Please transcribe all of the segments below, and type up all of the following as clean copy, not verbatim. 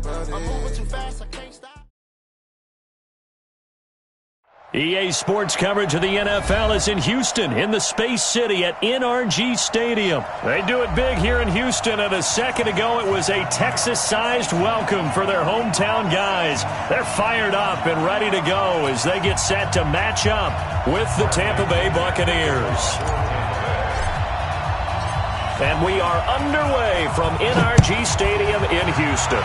I'm moving too fast, I can't stop. EA Sports coverage of the NFL is in Houston, in the Space City at NRG Stadium. They do it big here in Houston, and a second ago it was a Texas-sized welcome for their hometown guys. They're fired up and ready to go as they get set to match up with the Tampa Bay Buccaneers. And we are underway from NRG Stadium in Houston.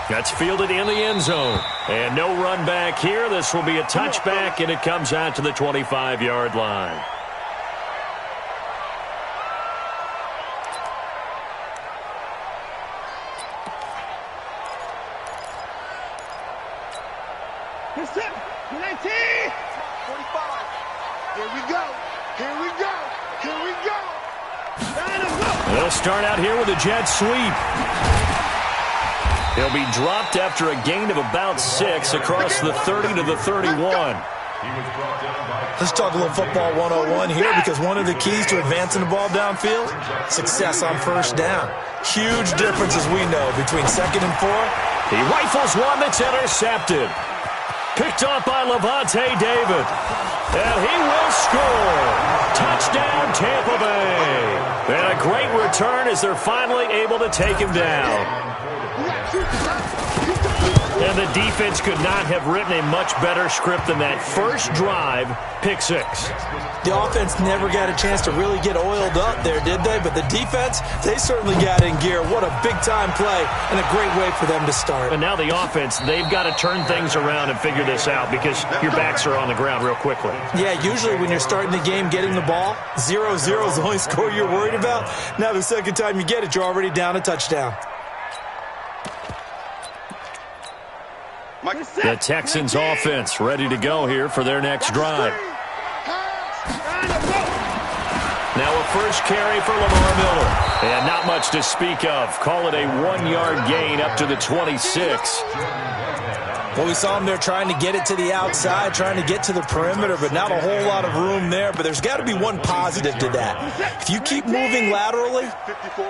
That's fielded in the end zone. And no run back here. This will be a touchback, and it comes out to the 25-yard line. Here's it. 19. 45. Here we go. Here we go. Here we go. They'll start out here with a jet sweep. He'll be dropped after a gain of about 6 across the 30 to the 31. Let's talk a little football 101 here, because one of the keys to advancing the ball downfield, success on first down. Huge difference, as we know, between 2nd and 4. He rifles one that's intercepted. Picked off by Levante David. And he will score. Touchdown, Tampa Bay. And a great return as they're finally able to take him down. And the defense could not have written a much better script than that first drive, pick 6. The offense never got a chance to really get oiled up there, did they? But the defense, they certainly got in gear. What a big-time play and a great way for them to start. And now the offense, they've got to turn things around and figure this out, because your backs are on the ground real quickly. Yeah, usually when you're starting the game getting the ball, 0-0 is the only score you're worried about. Now the second time you get it, you're already down a touchdown. The Texans offense ready to go here for their next drive. Now a first carry for Lamar Miller. And not much to speak of. Call it a 1-yard gain up to the 26. Well, we saw him there trying to get it to the outside, trying to get to the perimeter, but not a whole lot of room there. But there's got to be one positive to that. If you keep moving laterally,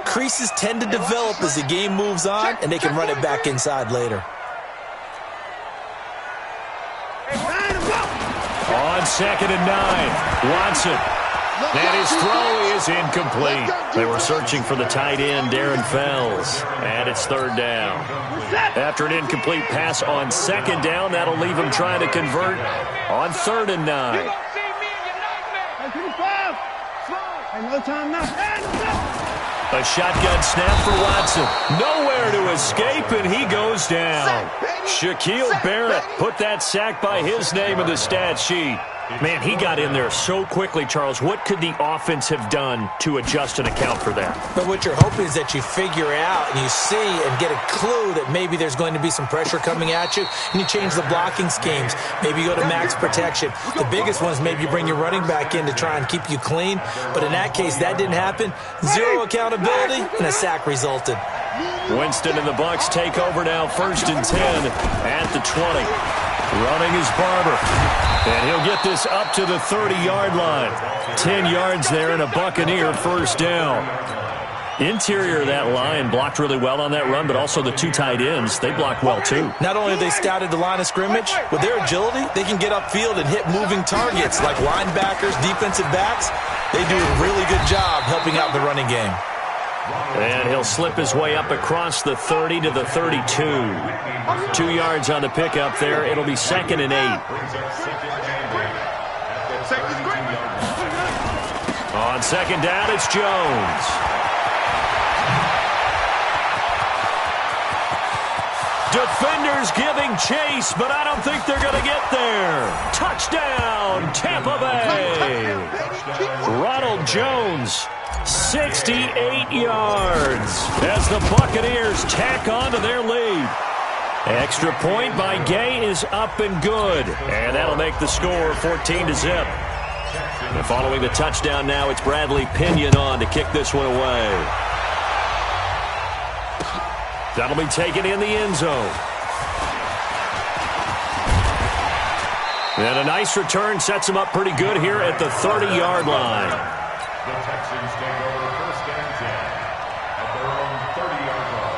creases tend to develop as the game moves on, and they can run it back inside later. On 2nd and 9, Watson. And his throw is incomplete. They were searching for the tight end, Darren Fells. And it's 3rd down. After an incomplete pass on 2nd down, that'll leave him trying to convert on 3rd and 9. A shotgun snap for Watson. Nowhere to escape, and he goes down. Shaquille Barrett put that sack by his name in the stat sheet. Man, he got in there so quickly, Charles. What could the offense have done to adjust and account for that? But what you're hoping is that you figure out and you see and get a clue that maybe there's going to be some pressure coming at you, and you change the blocking schemes. Maybe you go to max protection. The biggest one is maybe you bring your running back in to try and keep you clean. But in that case, that didn't happen. 0 accountability, and a sack resulted. Winston and the Bucs take over now, 1st and 10 at the 20. Running is Barber. And he'll get this up to the 30-yard line. 10 yards there and a Buccaneer first down. Interior of that line blocked really well on that run, but also the 2 tight ends, they blocked well too. Not only have they scouted the line of scrimmage, with their agility, they can get upfield and hit moving targets like linebackers, defensive backs. They do a really good job helping out the running game. And he'll slip his way up across the 30 to the 32. 2 yards on the pickup there. It'll be 2nd and 8. On 2nd down, it's Jones. Defenders giving chase, but I don't think they're going to get there. Touchdown, Tampa Bay. Ronald Jones. 68 yards as the Buccaneers tack on to their lead. Extra point by Gay is up and good, and that'll make the score 14-0. And following the touchdown now, it's Bradley Pinion on to kick this one away. That'll be taken in the end zone. And a nice return sets him up pretty good here at the 30-yard line. The Texans take over 1st and 10 at their own 30-yard line.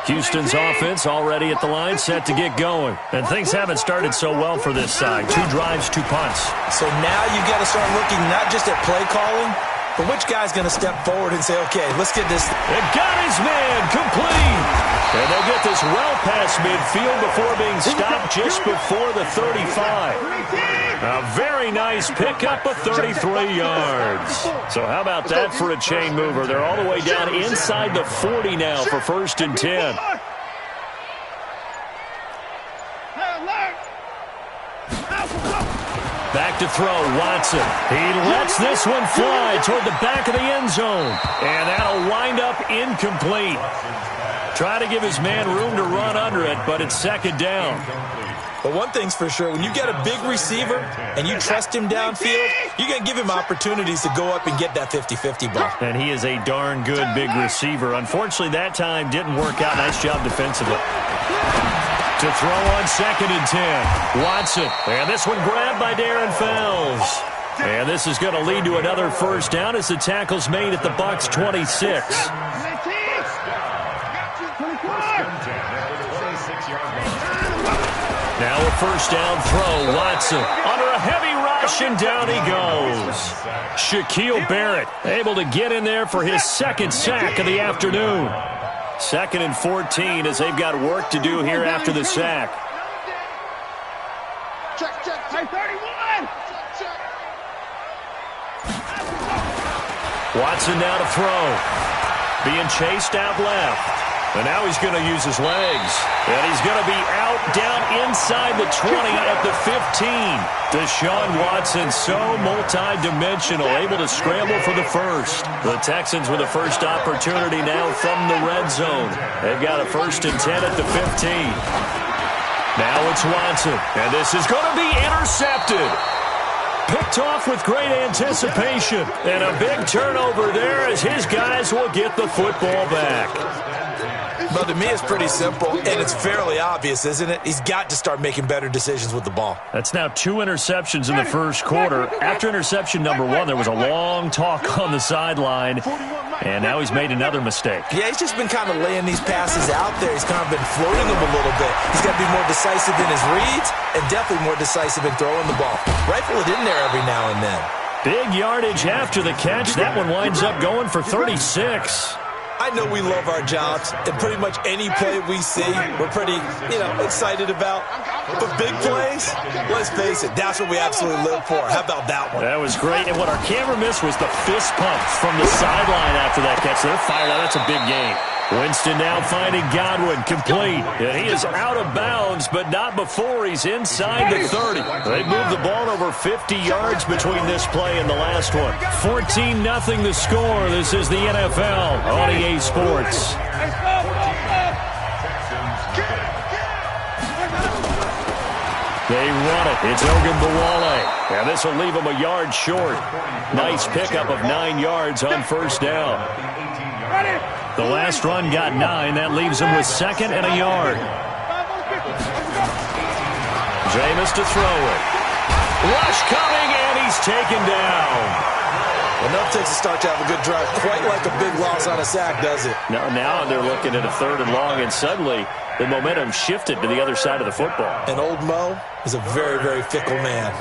Houston's offense already at the line, set to get going. And things haven't started so well for this side. 2 drives, 2 punts. So now you've got to start looking not just at play calling, but which guy's going to step forward and say, okay, let's get this. It got his man complete. And they get this well past midfield before being stopped just before the 35. A very nice pickup of 33 yards. So how about that for a chain mover? They're all the way down inside the 40 now for 1st and 10. Back to throw, Watson. He lets this one fly toward the back of the end zone. And that'll wind up incomplete. Try to give his man room to run under it, but it's 2nd down. But one thing's for sure, when you get a big receiver and you trust him downfield, you're going to give him opportunities to go up and get that 50-50 ball. And he is a darn good big receiver. Unfortunately, that time didn't work out. Nice job defensively. To throw on 2nd and 10. Watson. And this one grabbed by Darren Fells. And this is going to lead to another 1st down as the tackle's made at the Bucs 26. Now a 1st down throw. Watson under a heavy rush, and down he goes. Shaquille Barrett able to get in there for his 2nd sack of the afternoon. 2nd and 14 as they've got work to do here after the sack. Watson now to throw. Being chased out left. And now he's going to use his legs. And he's going to be out down inside the 20 at the 15. Deshaun Watson, so multi-dimensional, able to scramble for the 1st. The Texans with the first opportunity now from the red zone. They've got a 1st and 10 at the 15. Now it's Watson. And this is going to be intercepted. Picked off with great anticipation. And a big turnover there as his guys will get the football back. But to me, it's pretty simple, and it's fairly obvious, isn't it? He's got to start making better decisions with the ball. That's now 2 interceptions in the 1st quarter. After interception number 1, there was a long talk on the sideline, and now he's made another mistake. Yeah, he's just been kind of laying these passes out there. He's kind of been floating them a little bit. He's got to be more decisive in his reads and definitely more decisive in throwing the ball. Rifle it in there every now and then. Big yardage after the catch. That one winds up going for 36. I know we love our jobs, and pretty much any play we see, we're pretty, excited about. But big plays, let's face it, that's what we absolutely live for. How about that one? That was great, and what our camera missed was the fist pump from the sideline after that catch. They're fired out. That's a big game. Winston now finding Godwin, complete. And he is out of bounds, but not before he's inside the 30. They moved the ball over 50 yards between this play and the last one. 14-0 the score. This is the NFL on EA Sports. They run it. It's Ogunbowale. And this will leave him a yard short. Nice pickup of 9 yards on 1st down. The last run got 9. That leaves him with 2nd and a yard. Jameis to throw it. Rush coming, and he's taken down. Enough takes a start to have a good drive. Quite like a big loss on a sack, does it? Now they're looking at a 3rd and long, and suddenly the momentum shifted to the other side of the football. And old Mo is a very, very fickle man.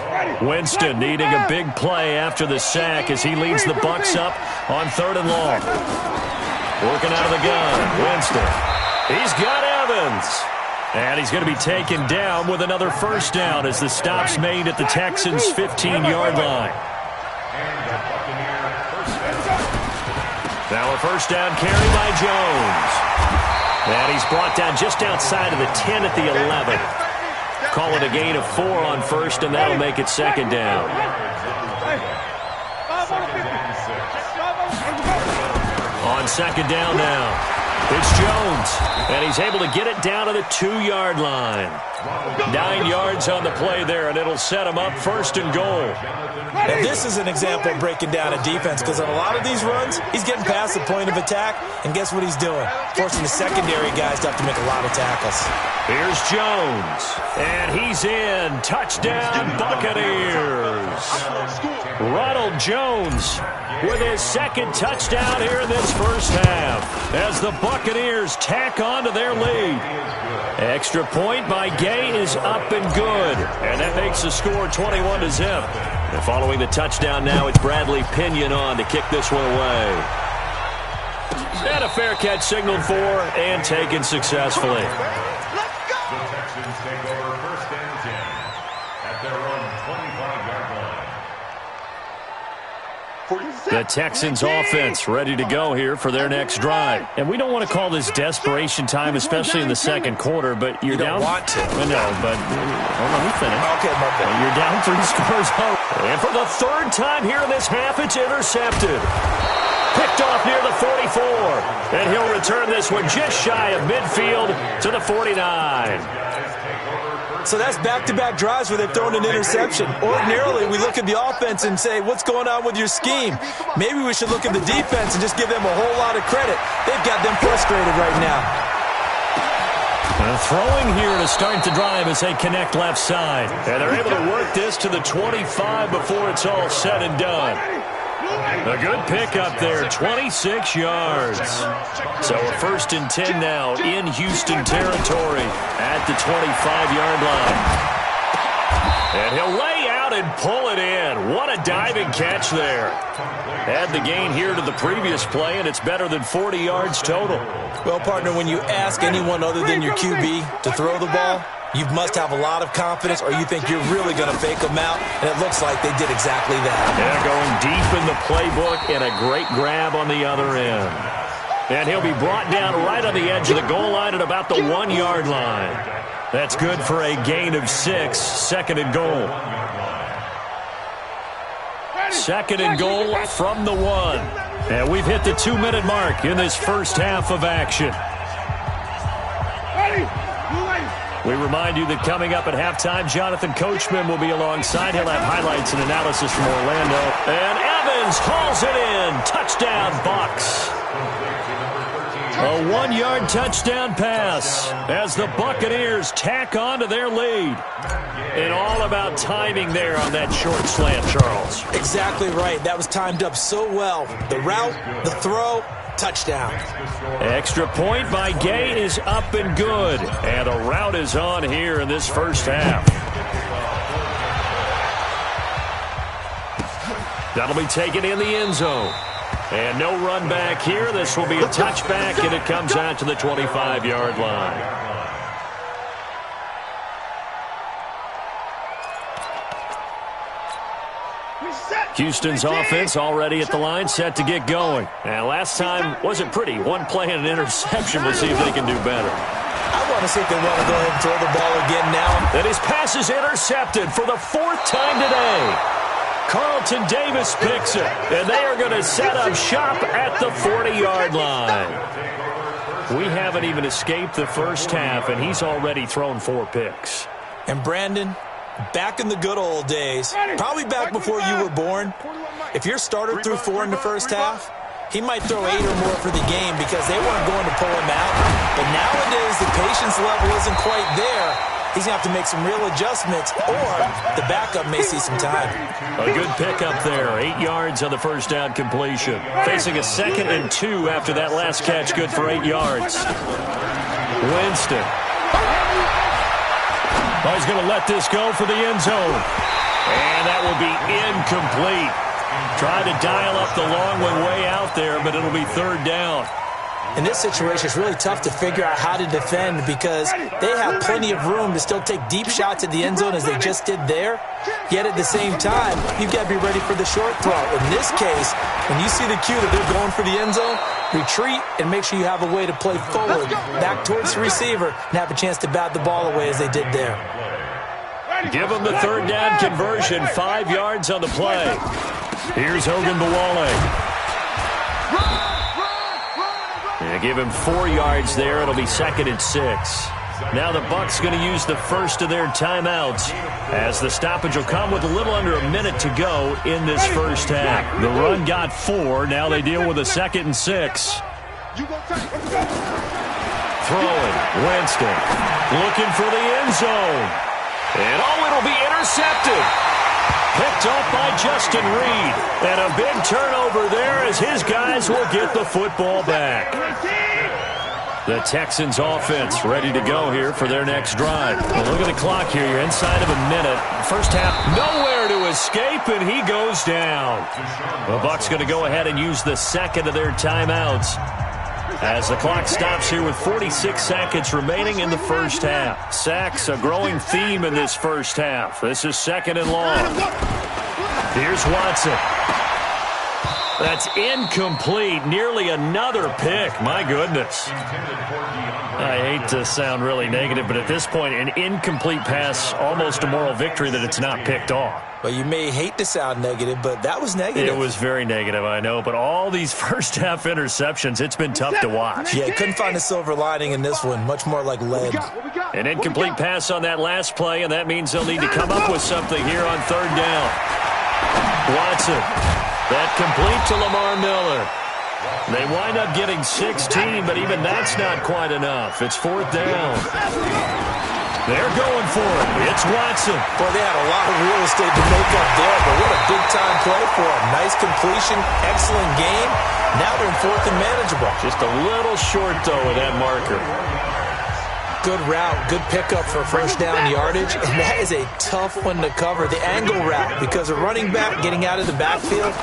Winston needing a big play after the sack as he leads the Bucs up on 3rd and long. Working out of the gun, Winston. He's got Evans. And he's going to be taken down with another 1st down as the stop's made at the Texans' 15-yard line. Now a 1st down carry by Jones. And he's brought down just outside of the 10 at the 11. Call it a gain of 4 on 1st, and that'll make it 2nd down. On 2nd down now. It's Jones, and he's able to get it down to the 2-yard line. 9 yards on the play there, and it'll set him up 1st and goal. And this is an example of breaking down a defense, because on a lot of these runs, he's getting past the point of attack, and guess what he's doing? Forcing the secondary guys to have to make a lot of tackles. Here's Jones, and he's in. Touchdown, Buccaneers. Ronald Jones with his 2nd touchdown here in this 1st half as the Bucs Buccaneers tack on to their lead. Extra point by Gay is up and good. And that makes the score 21-0. And following the touchdown now, it's Bradley Pinion on to kick this one away. And a fair catch signaled for and taken successfully. The Texans take over 1st and 10 at their own 25-yard line. The Texans offense ready to go here for their next drive. And we don't want to call this desperation time, especially in the second quarter, but you're down. You don't want to. No, but hold on, let me finish. Okay, my bad. You're down 3 scores. And for the third time here in this half, it's intercepted. Picked off near the 44. And he'll return this one just shy of midfield to the 49. So that's back-to-back drives where they've thrown an interception. Ordinarily, we look at the offense and say, what's going on with your scheme? Maybe we should look at the defense and just give them a whole lot of credit. They've got them frustrated right now. Throwing here to start the drive as they connect left side. And they're able to work this to the 25 before it's all said and done. A good pickup there, 26 yards. So a 1st and 10 now in Houston territory at the 25-yard line. And he'll lay out and pull it in. What a diving catch there. Add the gain here to the previous play, and it's better than 40 yards total. Well, partner, when you ask anyone other than your QB to throw the ball, you must have a lot of confidence, or you think you're really going to fake them out, and it looks like they did exactly that. Yeah, going deep in the playbook, and a great grab on the other end. And he'll be brought down right on the edge of the goal line at about the 1-yard line. That's good for a gain of 6, 2nd and goal. 2nd and goal from the 1. And we've hit the 2-minute mark in this first half of action. We remind you that coming up at halftime, Jonathan Coachman will be alongside. He'll have highlights and analysis from Orlando. And Evans hauls it in. Touchdown, Bucs. A 1-yard touchdown pass as the Buccaneers tack on to their lead. And all about timing there on that short slant, Charles. Exactly right. That was timed up so well. The route, the throw, touchdown. Extra point by Gay is up and good. And a route is on here in this first half. That'll be taken in the end zone. And no run back here. This will be a touchback, and it comes out to the 25-yard line. Houston's offense already at the line, set to get going. And last time wasn't pretty. One play and an interception. We'll see if they can do better. I want to see if they want to go ahead and throw the ball again now. And his pass is intercepted for the 4th time today. Carlton Davis picks it, and they are going to set up shop at the 40-yard line. We haven't even escaped the first half, and he's already thrown 4 picks. And Brandon, back in the good old days, probably back before you were born, if your starter threw 4 in the first half, he might throw 8 or more for the game because they weren't going to pull him out. But nowadays, the patience level isn't quite there. He's going to have to make some real adjustments, or the backup may see some time. A good pickup there. 8 yards on the first down completion. Facing a 2nd and 2 after that last catch, good for 8 yards. Winston. Oh, he's going to let this go for the end zone. And that will be incomplete. Try to dial up the long one way out there, but it'll be 3rd down. In this situation, it's really tough to figure out how to defend because they have plenty of room to still take deep shots at the end zone as they just did there. Yet at the same time, you've got to be ready for the short throw. In this case, when you see the cue that they're going for the end zone, retreat and make sure you have a way to play forward, back towards the receiver, and have a chance to bat the ball away as they did there. Give them the 3rd down conversion, 5 yards on the play. Here's Hogan Bawale. Yeah, give him 4 yards there. It'll be 2nd and 6. Now the Bucs going to use the first of their timeouts as the stoppage will come with a little under a minute to go in this first half. The run got 4. Now they deal with a 2nd and 6. Throwing. Winston looking for the end zone. And it'll be intercepted. Picked off by Justin Reed. And a big turnover there as his guys will get the football back. The Texans offense ready to go here for their next drive. Well, look at the clock here. You're inside of a minute. First half, nowhere to escape, and he goes down. The Bucs going to go ahead and use the second of their timeouts as the clock stops here with 46 seconds remaining in the first half. Sacks, a growing theme in this first half. This is second and long. Here's Watson. That's incomplete. Nearly another pick. My goodness. I hate to sound really negative, but at this point, an incomplete pass, almost a moral victory that it's not picked off. Well, you may hate to sound negative, but that was negative. It was very negative, I know. But all these first-half interceptions, it's been tough to watch. Yeah, couldn't find a silver lining in this one. Much more like lead. An incomplete pass on that last play, and that means they'll need to come up with something here on third down. Watson. That complete to Lamar Miller. They wind up getting 16, but even that's not quite enough. It's fourth down. They're going for it. It's Watson. Boy, they had a lot of real estate to make up there, but what a big-time play for him. Nice completion, excellent game. Now they're in fourth and manageable. Just a little short, though, with that marker. Good route, good pickup for first down yardage, and that is a tough one to cover, the angle route, because a running back getting out of the backfield,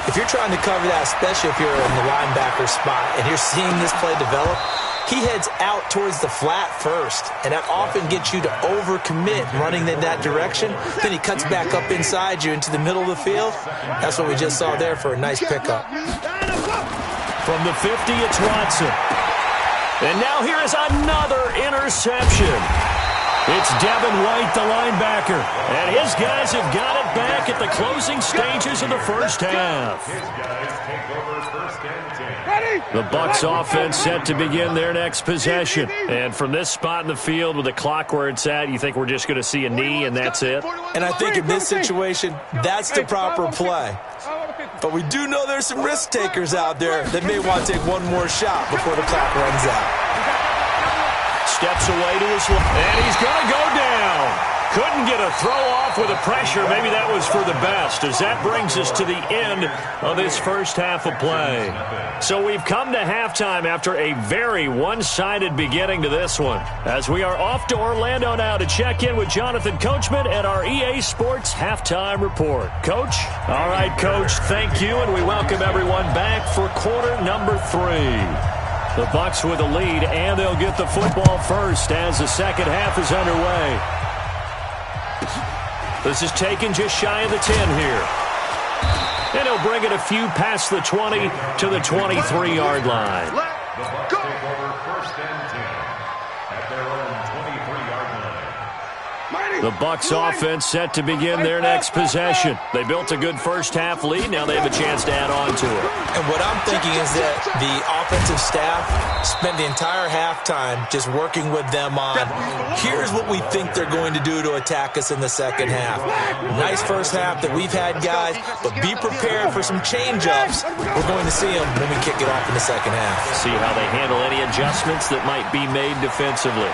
if you're trying to cover that, especially if you're in the linebacker spot and you're seeing this play develop, he heads out towards the flat first, and that often gets you to overcommit running in that direction. Then he cuts back up inside you into the middle of the field. That's what we just saw there for a nice pickup. From the 50, it's Watson. And now here is another interception. It's Devin White, the linebacker. And his guys have got it back at the closing stages of the first half. The Bucs offense set to begin their next possession. And from this spot in the field with the clock where it's at, you think we're just going to see a knee and that's it? And I think in this situation, that's the proper play. But we do know there's some risk takers out there that may want to take one more shot before the clock runs out. Steps away to his left, and he's going to go down. Couldn't get a throw off with the pressure. Maybe that was for the best, as that brings us to the end of this first half of play. So we've come to halftime after a very one-sided beginning to this one, as we are off to Orlando now to check in with Jonathan Coachman at our EA Sports Halftime Report. Coach? All right, Coach, thank you, and we welcome everyone back for quarter number 3. The Bucs with a lead, and they'll get the football first as the second half is underway. This is taken just shy of the 10 here. And he'll bring it a few past the 20 to the 23-yard line. The Bucs take over first and 10 at their own 23-yard line. The Bucs offense set to begin their next possession. They built a good first half lead. Now they have a chance to add on to it. And what I'm thinking is that the offensive staff spent the entire halftime just working with them on, here's what we think they're going to do to attack us in the second half. Nice first half that we've had, guys, but be prepared for some change-ups. We're going to see them when we kick it off in the second half. See how they handle any adjustments that might be made defensively.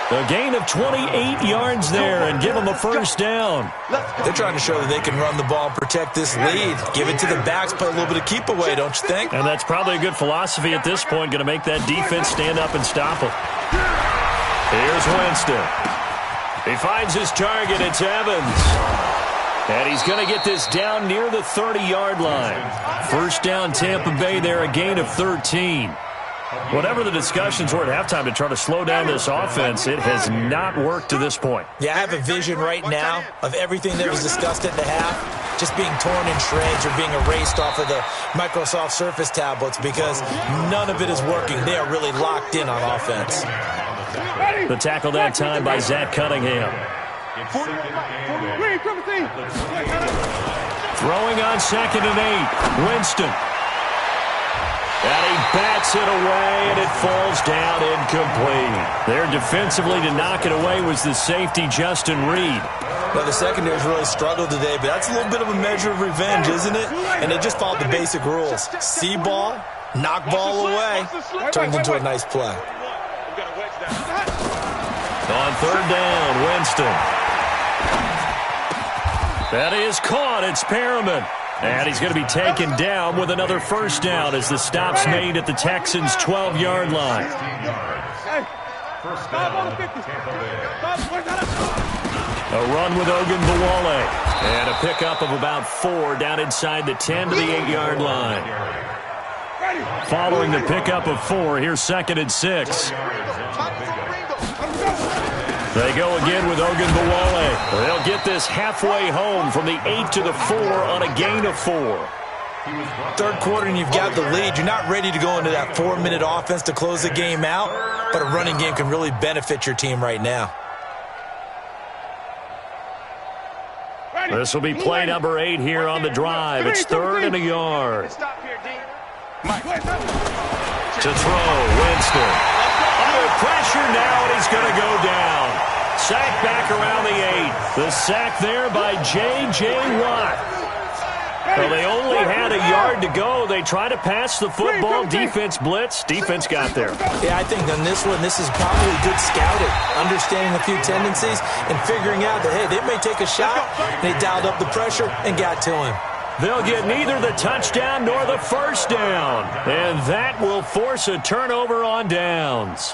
A gain of 28 yards there and give them a first down. They're trying to show that they can run the ball and protect this lead. Give it to the backs, play a little bit of keep away, don't you think? And that's probably a good philosophy at this point, going to make that defense stand up and stop them. Here's Winston. He finds his target. It's Evans. And he's going to get this down near the 30-yard line. First down, Tampa Bay there, a gain of 13. Whatever the discussions were at halftime to try to slow down this offense, it has not worked to this point. Yeah, I have a vision right now of everything that was discussed at the half just being torn in shreds or being erased off of the Microsoft Surface tablets because none of it is working. They are really locked in on offense. The tackle that time by Zach Cunningham. Throwing on 2nd and 8. Winston. And he bats it away, and it falls down incomplete. There defensively to knock it away was the safety, Justin Reed. Well, the secondary's really struggled today, but that's a little bit of a measure of revenge, isn't it? And they just followed the basic rules. See ball, knock ball away, turned into a nice play. On third down, Winston. That is caught. It's Perriman. And he's going to be taken down with another first down as the stop's made at the Texans' 12-yard line. First down, Tampa Bay. A run with Eagleboy3620's. And a pickup of about 4 down inside the 10 to the 8-yard line. Following the pickup of 4, here's 2nd and 6. They go again with Eagleboy3620's. They'll get this halfway home from the 8 to the 4 on a gain of 4. Third quarter and you've got the lead. You're not ready to go into that 4-minute offense to close the game out, but a running game can really benefit your team right now. This will be play number 8 here on the drive. It's 3rd and a yard. To throw, Winston. Under pressure now, and he's going to go down. Sack back around the 8. The sack there by J.J. Watt. Well, they only had a yard to go. They try to pass the football. Defense blitz. Defense got there. Yeah, I think on this one, this is probably good scouting, understanding a few tendencies, and figuring out that, hey, they may take a shot. They dialed up the pressure and got to him. They'll get neither the touchdown nor the first down. And that will force a turnover on downs.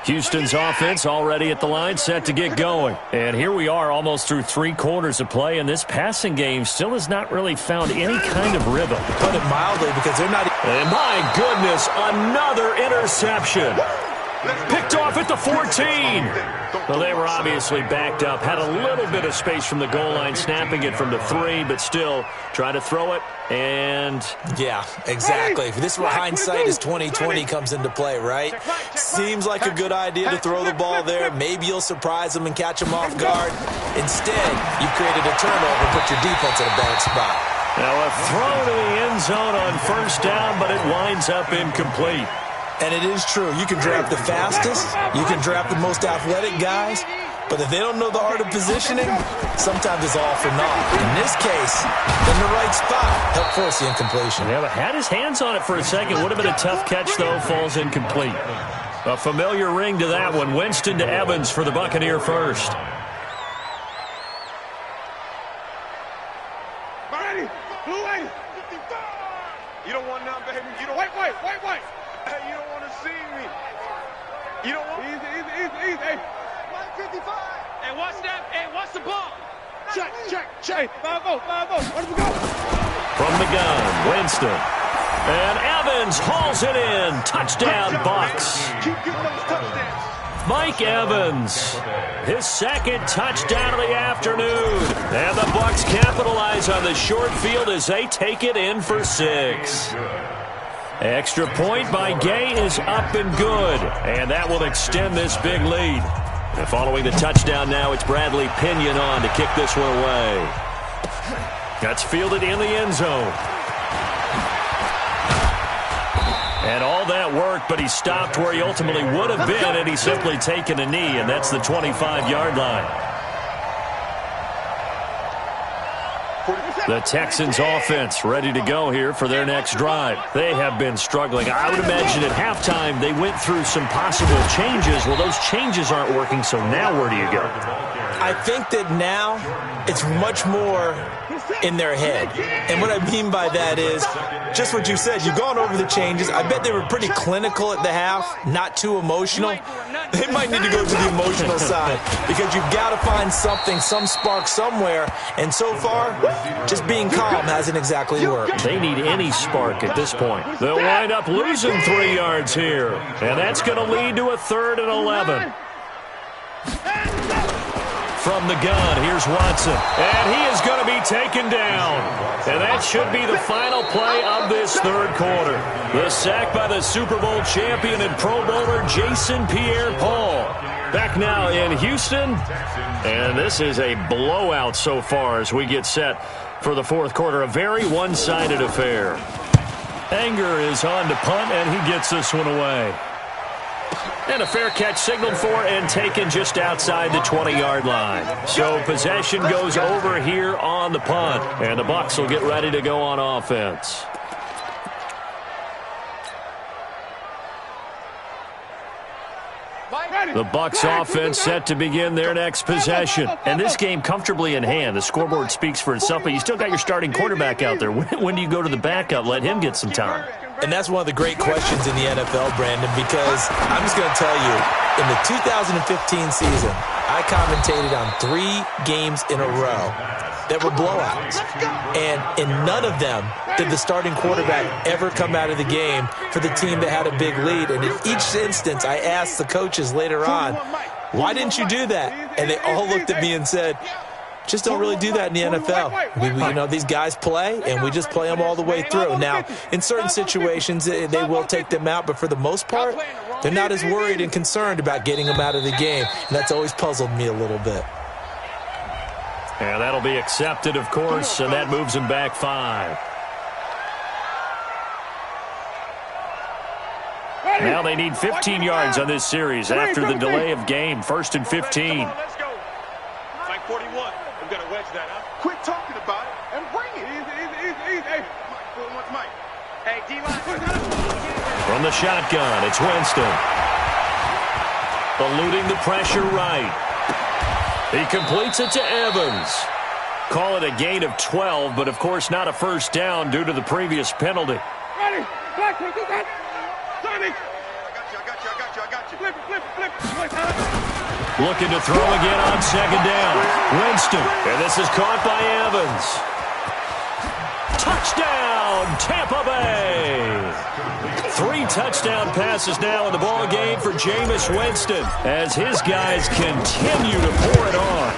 Houston's offense already at the line, set to get going. And here we are almost through 3 quarters of play, and this passing game still has not really found any kind of rhythm. Put it mildly, because they're not... And my goodness, another interception. Picked off at the 14. Well, they were obviously backed up. Had a little bit of space from the goal line, snapping it from the 3, but still try to throw it. And yeah, exactly. This is where hindsight is 20/20 comes into play, right? Seems like a good idea to throw the ball there. Maybe you'll surprise them and catch them off guard. Instead, you've created a turnover, put your defense in a bad spot. Now a throw to the end zone on first down, but it winds up incomplete. And it is true. You can draft the fastest. You can draft the most athletic guys. But if they don't know the art of positioning, sometimes it's all for naught. In this case, in the right spot, help force the incompletion. Yeah, but had his hands on it for a second. Would have been a tough catch, though. Falls incomplete. A familiar ring to that one. Winston to Evans for the Buccaneer first. You don't want none, baby. You don't wait. Hey, you don't want to see me. You don't want easy. Hey, 155. Hey, watch that. Hey, watch the ball. Check. 5-0. Where do we go? From the gun, Winston. And Evans hauls it in. Touchdown, Bucs. Keep getting those touchdowns. Mike Evans, his 2nd touchdown of the afternoon. And the Bucs capitalize on the short field as they take it in for 6. Extra point by Gay is up and good. And that will extend this big lead. And following the touchdown now, it's Bradley Pinion on to kick this one away. That's fielded in the end zone. And all that work, but he stopped where he ultimately would have been, and he's simply taken a knee, and that's the 25-yard line. The Texans offense ready to go here for their next drive. They have been struggling. I would imagine at halftime they went through some possible changes. Well, those changes aren't working, so now where do you go? I think that now it's much more in their head. And what I mean by that is just what you said. You've gone over the changes. I bet they were pretty clinical at the half, not too emotional. They might need to go to the emotional side because you've got to find something, some spark somewhere. And so far, just being calm hasn't exactly worked. They need any spark at this point. They'll wind up losing 3 yards here. And that's going to lead to a 3rd and 11. From the gun, here's Watson. And he is going to be taken down. And that should be the final play of this 3rd quarter. The sack by the Super Bowl champion and Pro Bowler Jason Pierre-Paul. Back now in Houston. And this is a blowout so far as we get set for the 4th quarter. A very one-sided affair. Anger is on to punt, and he gets this one away. And a fair catch signaled for and taken just outside the 20-yard line. So possession goes over here on the punt. And the Bucs will get ready to go on offense. The Bucs offense set to begin their next possession. And this game comfortably in hand. The scoreboard speaks for itself, but you still got your starting quarterback out there. When do you go to the backup? Let him get some time. And that's one of the great questions in the NFL, Brandon, because I'm just going to tell you, in the 2015 season, I commentated on 3 games in a row that were blowouts. And in none of them did the starting quarterback ever come out of the game for the team that had a big lead. And in each instance, I asked the coaches later on, why didn't you do that? And they all looked at me and said, just don't really do that in the NFL. These guys play, and we just play them all the way through. Now, in certain situations, they will take them out, but for the most part, they're not as worried and concerned about getting them out of the game. And that's always puzzled me a little bit. And that'll be accepted, of course, and that moves them back 5. Now they need 15 yards on this series after the delay of game. 1st and 15. Let's go. Like 41. I'm going to wedge that, huh? Quit talking about it and bring it. Easy. Hey, Mike. Hey, D-line. From the shotgun, it's Winston. Eluding the pressure right. He completes it to Evans. Call it a gain of 12, but of course not a first down due to the previous penalty. Ready. Black, do that. Sonny. I got you. Flip. Looking to throw again on 2nd down. Winston. And this is caught by Evans. Touchdown, Tampa Bay. 3 touchdown passes now in the ball game for Jameis Winston as his guys continue to pour it on.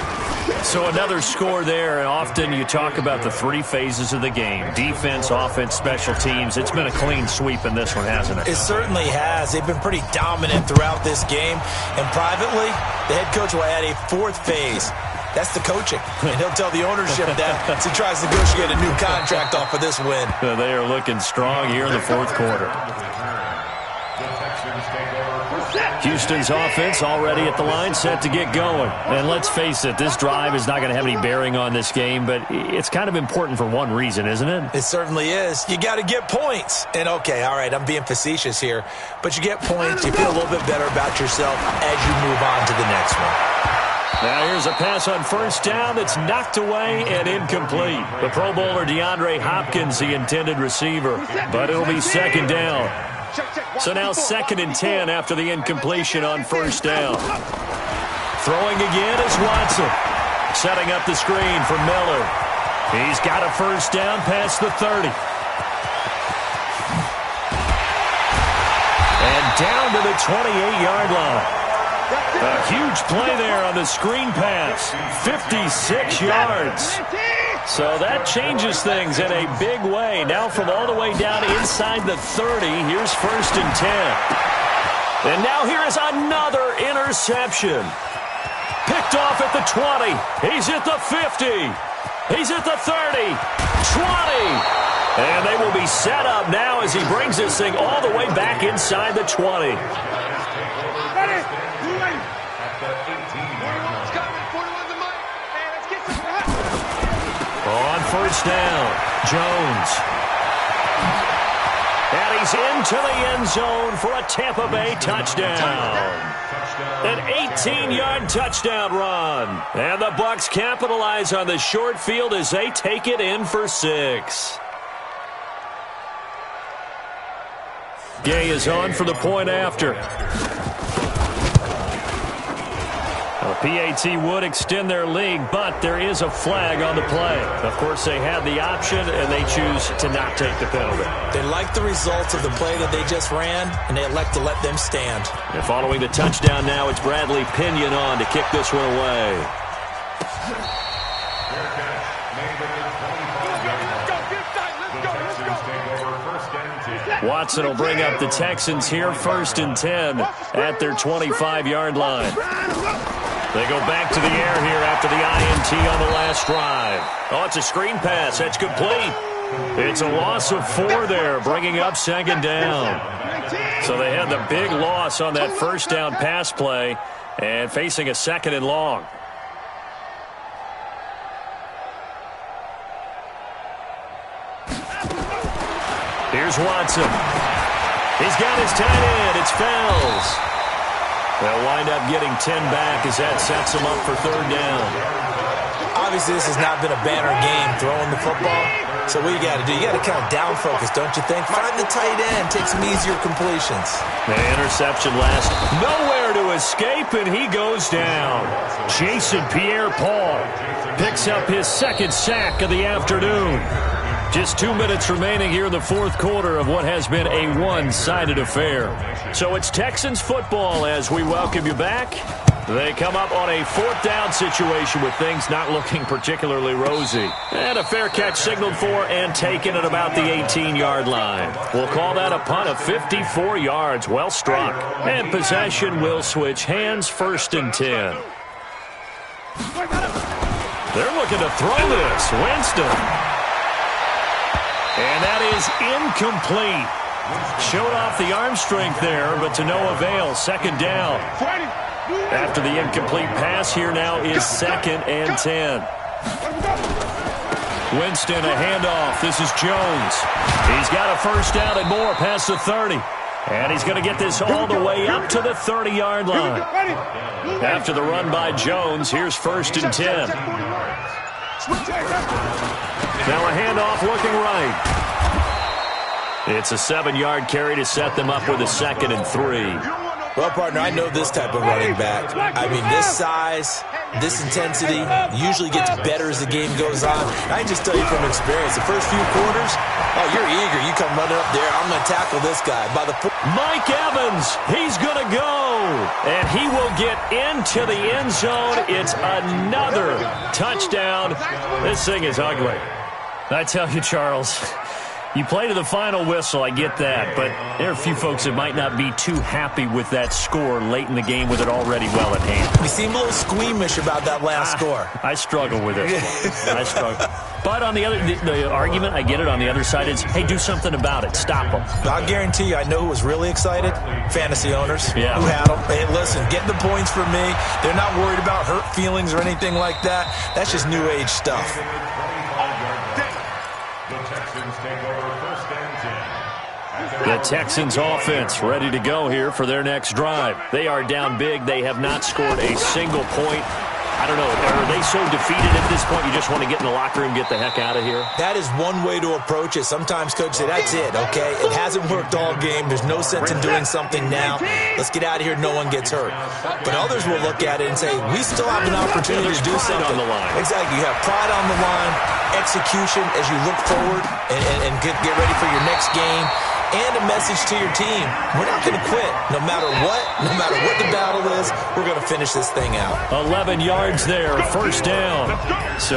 So another score there, and often you talk about the 3 phases of the game. Defense, offense, special teams. It's been a clean sweep in this one, hasn't it? It certainly has. They've been pretty dominant throughout this game. And privately, the head coach will add a 4th phase. That's the coaching. And he'll tell the ownership that as he tries to negotiate a new contract off of this win. They are looking strong here in the 4th quarter. Houston's offense already at the line, set to get going. And let's face it, this drive is not going to have any bearing on this game, but it's kind of important for one reason, isn't it? It certainly is. You got to get points. And okay, all right, I'm being facetious here, but you get points, you feel a little bit better about yourself as you move on to the next one. Now here's a pass on 1st down that's knocked away and incomplete. The Pro Bowler DeAndre Hopkins, the intended receiver, but it'll be 2nd down. So now 2nd and 10 after the incompletion on 1st down. Throwing again is Watson. Setting up the screen for Miller. He's got a 1st down past the 30. And down to the 28-yard line. A huge play there on the screen pass. 56 yards. So that changes things in a big way. Now from all the way down inside the 30, here's 1st and 10. And now here is another interception. Picked off at the 20. He's at the 50. He's at the 30. 20. And they will be set up now as he brings this thing all the way back inside the 20. On 1st down, Jones. And he's into the end zone for a Tampa Bay touchdown. An 18-yard touchdown run. And the Bucs capitalize on the short field as they take it in for 6. Gay is on for the point after. PAT would extend their lead, but there is a flag on the play. Of course, they had the option, and they choose to not take the penalty. They like the results of the play that they just ran, and they elect to let them stand. And following the touchdown now, it's Bradley Pinion on to kick this one away. Watson will bring up the Texans here, 1st and 10 at their 25-yard line. They go back to the air here after the INT on the last drive. Oh, it's a screen pass. That's complete. It's a loss of 4 there, bringing up 2nd down. So they had the big loss on that 1st down pass play and facing a 2nd and long. Here's Watson. He's got his tight end. It's Fells. They'll wind up getting 10 back as that sets them up for third down. Obviously, this has not been a banner game throwing the football. So what you got to do, you got to kind of down focus, don't you think? Find the tight end, take some easier completions. The interception last. Nowhere to escape, and he goes down. Jason Pierre-Paul picks up his second sack of the afternoon. Just 2 minutes remaining here in the fourth quarter of what has been a one-sided affair. So it's Texans football as we welcome you back. They come up on a fourth down situation with things not looking particularly rosy. And a fair catch signaled for and taken at about the 18-yard line. We'll call that a punt of 54 yards. Well struck. And possession will switch hands, 1st and 10. They're looking to throw this. Winston. And that is incomplete. Showed off the arm strength there, but to no avail. 2nd down. After the incomplete pass, here now is 2nd and 10. Winston, a handoff. This is Jones. He's got a 1st down and more past the 30. And he's going to get this all the way up to the 30-yard line. After the run by Jones, here's 1st and 10. Now a handoff looking right. It's a 7-yard carry to set them up with a 2nd and 3. Well, partner, I know this type of running back. I mean, this size, this intensity usually gets better as the game goes on. I can just tell you from experience, the first few quarters, oh, you're eager. You come running up there. I'm going to tackle this guy. By the Mike Evans, he's going to go. And he will get into the end zone. It's another touchdown. This thing is ugly. I tell you, Charles, you play to the final whistle, I get that, but there are a few folks that might not be too happy with that score late in the game with it already well at hand. You seem a little squeamish about that last score. I struggle with it. I struggle. But on the other, the argument, I get it, on the other side is, hey, do something about it. Stop them. I'll guarantee you, I know who was really excited. Fantasy owners who had them. Hey, listen, get the points for me. They're not worried about hurt feelings or anything like that. That's just new age stuff. The Texans offense ready to go here for their next drive. They are down big. They have not scored a single point. I don't know. Are they so defeated at this point you just want to get in the locker room, get the heck out of here? That is one way to approach it. Sometimes coaches say, that's it, okay? It hasn't worked all game. There's no sense in doing something now. Let's get out of here. No one gets hurt. But others will look at it and say, we still have an opportunity to do something. On the line. Exactly. You have pride on the line, execution as you look forward and get ready for your next game. And a message to your team. We're not going to quit. No matter what the battle is, we're going to finish this thing out. 11 yards there, 1st down. So